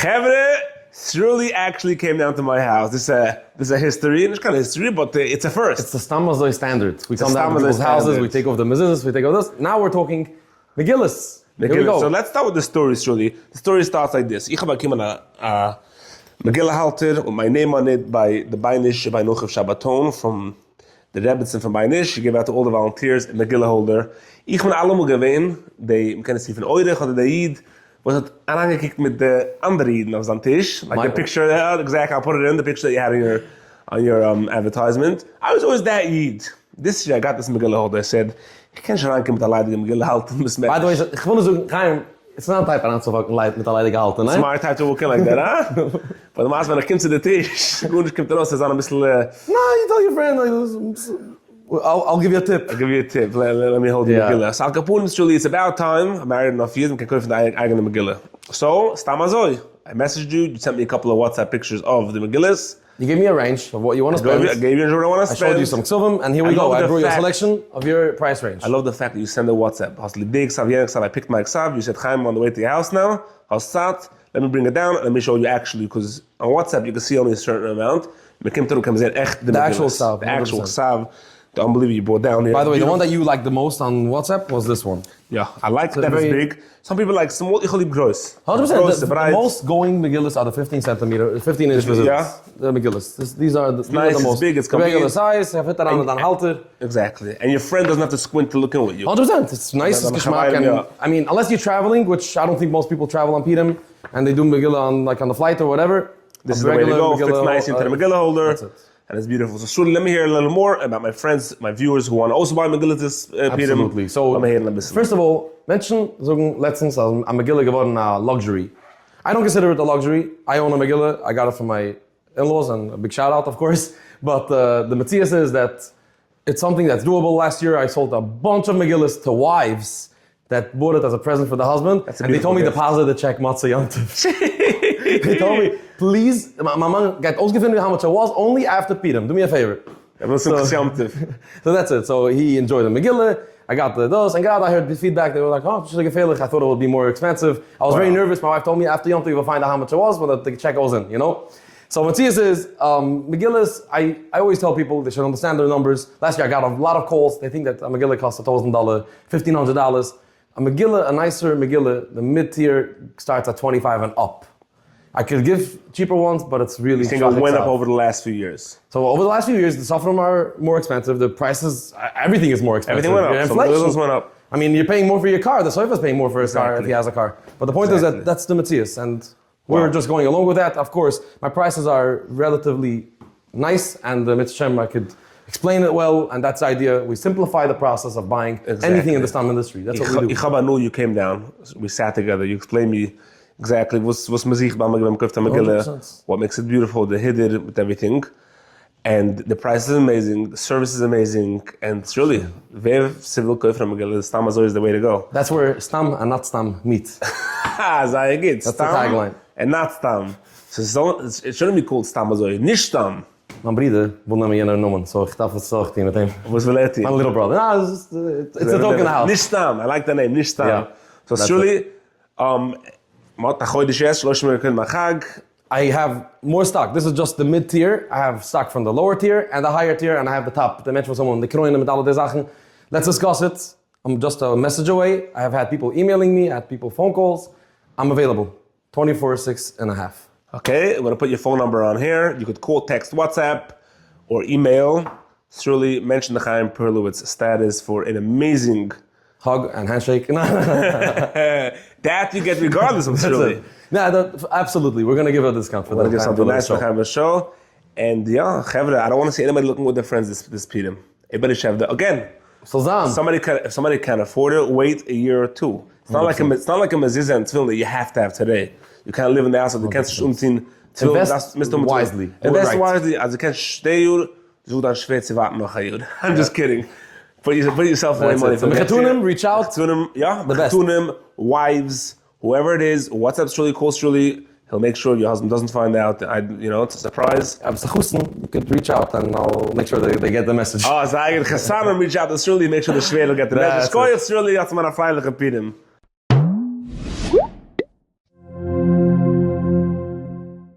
Chevre, Shirley actually came down to my house. This is a history, it's kind of history, but it's a first. It's the Stam Azoi standard. We come down to people's houses, we take off the mezuzahs, we take off this. Now we're talking Megillahs. Here we go. So let's start with the story, Shirley. The story starts like this. Ich habe a Megillah halter with my name on it by the Beinish by Nochav Shabbaton from the Rebbitzin from Beinish. She gave out to all the volunteers a Megillah holder. Ich bin allemaal gewesen, die, man kann es sie von Eurech oder der Yid, was hat angekickt mit the andere Yiden auf seinem Tisch. Like the picture, exactly, I'll put it in, the picture that you had on your advertisement. I was always that Yid. This year I got this Megillah holder. I said, ich kann schon reinkommen mit der leidige Megillah halten. By the way, ich will so kein, it's not a type around so mit der leidige halten, ne? Smart type to walk in like that, huh? But the maas when I come to the Tisch, gut, ich komme raus, ist ein bisschen... No, you tell your friend, I'll give you a tip. I'll give you a tip. Let me hold the Megillah. So Al Capone, truly, it's about time. I'm married enough years, I can come from the eigene Megillah. So, Stam Azoi. I messaged you, you sent me a couple of WhatsApp pictures of the Megillahs. You gave me a range of what you want to spend. I gave you what I want to spend. I showed you some ksuvim, and here we go. I drew you a selection of your price range. I love the fact that you send a WhatsApp. I picked my ksav, you said, Chaim, I'm on the way to your house now. I'll start, let me bring it down, and let me show you actually, because on WhatsApp you can see only a certain amount. The actual ksav. The actual ksav. The unbelievable you brought down here. By the way, the one that you liked the most on WhatsApp was this one. Yeah, I like that it's big. Some people like small, ich lieb groß. 100%. The most going Megillahs are the 15 inch mezuzahs. Yeah. The Megillahs. These are the nice, most it's big, it's regular size. Have it around the halter. Exactly. And your friend doesn't have to squint to look in with you. 100%. It's nice, it's geschmack. And I mean, unless you're traveling, which I don't think most people travel on Purim, and they do Megillah on the flight or whatever. This is the way to go. Fits nice into the Megillah holder. That's it. And it's beautiful. So Shuli, let me hear a little more about my friends, my viewers who want to also buy Megillah this Purim. Absolutely. So, let me hear a little bit. First of all, mention letztens a Megillah geworden a luxury. I don't consider it a luxury. I own a Megillah. I got it from my in-laws, and a big shout out, of course. But the Matthias is that it's something that's doable. Last year, I sold a bunch of Megillahs to wives that bought it as a present for the husband. And they told me deposit the check Matzah Yontif. They told me, please, my mom got ausgefunden how much it was, only after Purim. Do me a favor. So that's it. So he enjoyed the Megillah. I got those, and God, I heard the feedback. They were like, oh, just like a failure. I thought it would be more expensive. I was very nervous. My wife told me after Yom Tov, we'll find out how much it was when the check goes in, you know? So Matthias is, Megillahs, I always tell people they should understand their numbers. Last year I got a lot of calls. They think that a Megillah costs $1,000, $1,500. A Megillah, a nicer Megillah, the mid-tier starts at 25 and up. I could give cheaper ones, but it's really... You think it went up over the last few years? So over the last few years, the Safram are more expensive. The prices, everything is more expensive. Everything went up. Inflation. So went up. I mean, you're paying more for your car. The Soifa's paying more for his car if he has a car. But the point is that that's the Matthias, and we're just going along with that. Of course, my prices are relatively nice, and the Mitzvah I could explain it well, and that's the idea. We simplify the process of buying anything in the stam industry. That's what we do. I knew you came down. We sat together. You explained me exactly what's Megillah, what makes it beautiful, the hidden with everything. And the price is amazing, the service is amazing, and it's really very civil from Megillah. Stam Azoi is the way to go. That's where stam and not stam meet. That's the tagline. And not stam. So it shouldn't be called Stam Azoi, nicht stam. Mijn bride wil naar me jener noemen, so ik dacht het zo meteen. Was will it? My little brother. No, it's a talk in the house. Nicht stam, I like the name, nicht stam. Yeah, so surely, I have more stock. This is just the mid-tier. I have stock from the lower tier and the higher tier, and I have the top. The mention someone, the kroinen met alle deze zaken. Let's discuss it. I'm just a message away. I have had people emailing me, I had people phone calls. I'm available 24/6.5. Okay, I'm gonna put your phone number on here. You could call, text, WhatsApp, or email. Surely mention the Chaim Perlowitz status for an amazing hug and handshake. That you get regardless of Surely. Absolutely. We're going to give a discount for that. Give something nice for the show. And yeah, Chevra, I don't want to see anybody looking with their friends this Purim. Everybody should have again. If somebody can afford it, wait a year or two. It's not like a mezuzah and tefillin that you have to have today. You can't live in the house. You can't umziehen. Invest wisely. Invest wisely. Also, you can't stay here. So dann schwitzt sie warten noch ein Jahr. I'm just kidding. Put yourself away money. So Megetunim, reach out. Megetunim, wives, whoever it is, WhatsApp Shuli, call Shuli. He'll make sure your husband doesn't find out. It's a surprise. You could reach out and I'll make sure they get the message. Oh, so I can reach out to Shuli, make sure the Shvei will get the message. Koyach Shuli, that's my freiliche Purim.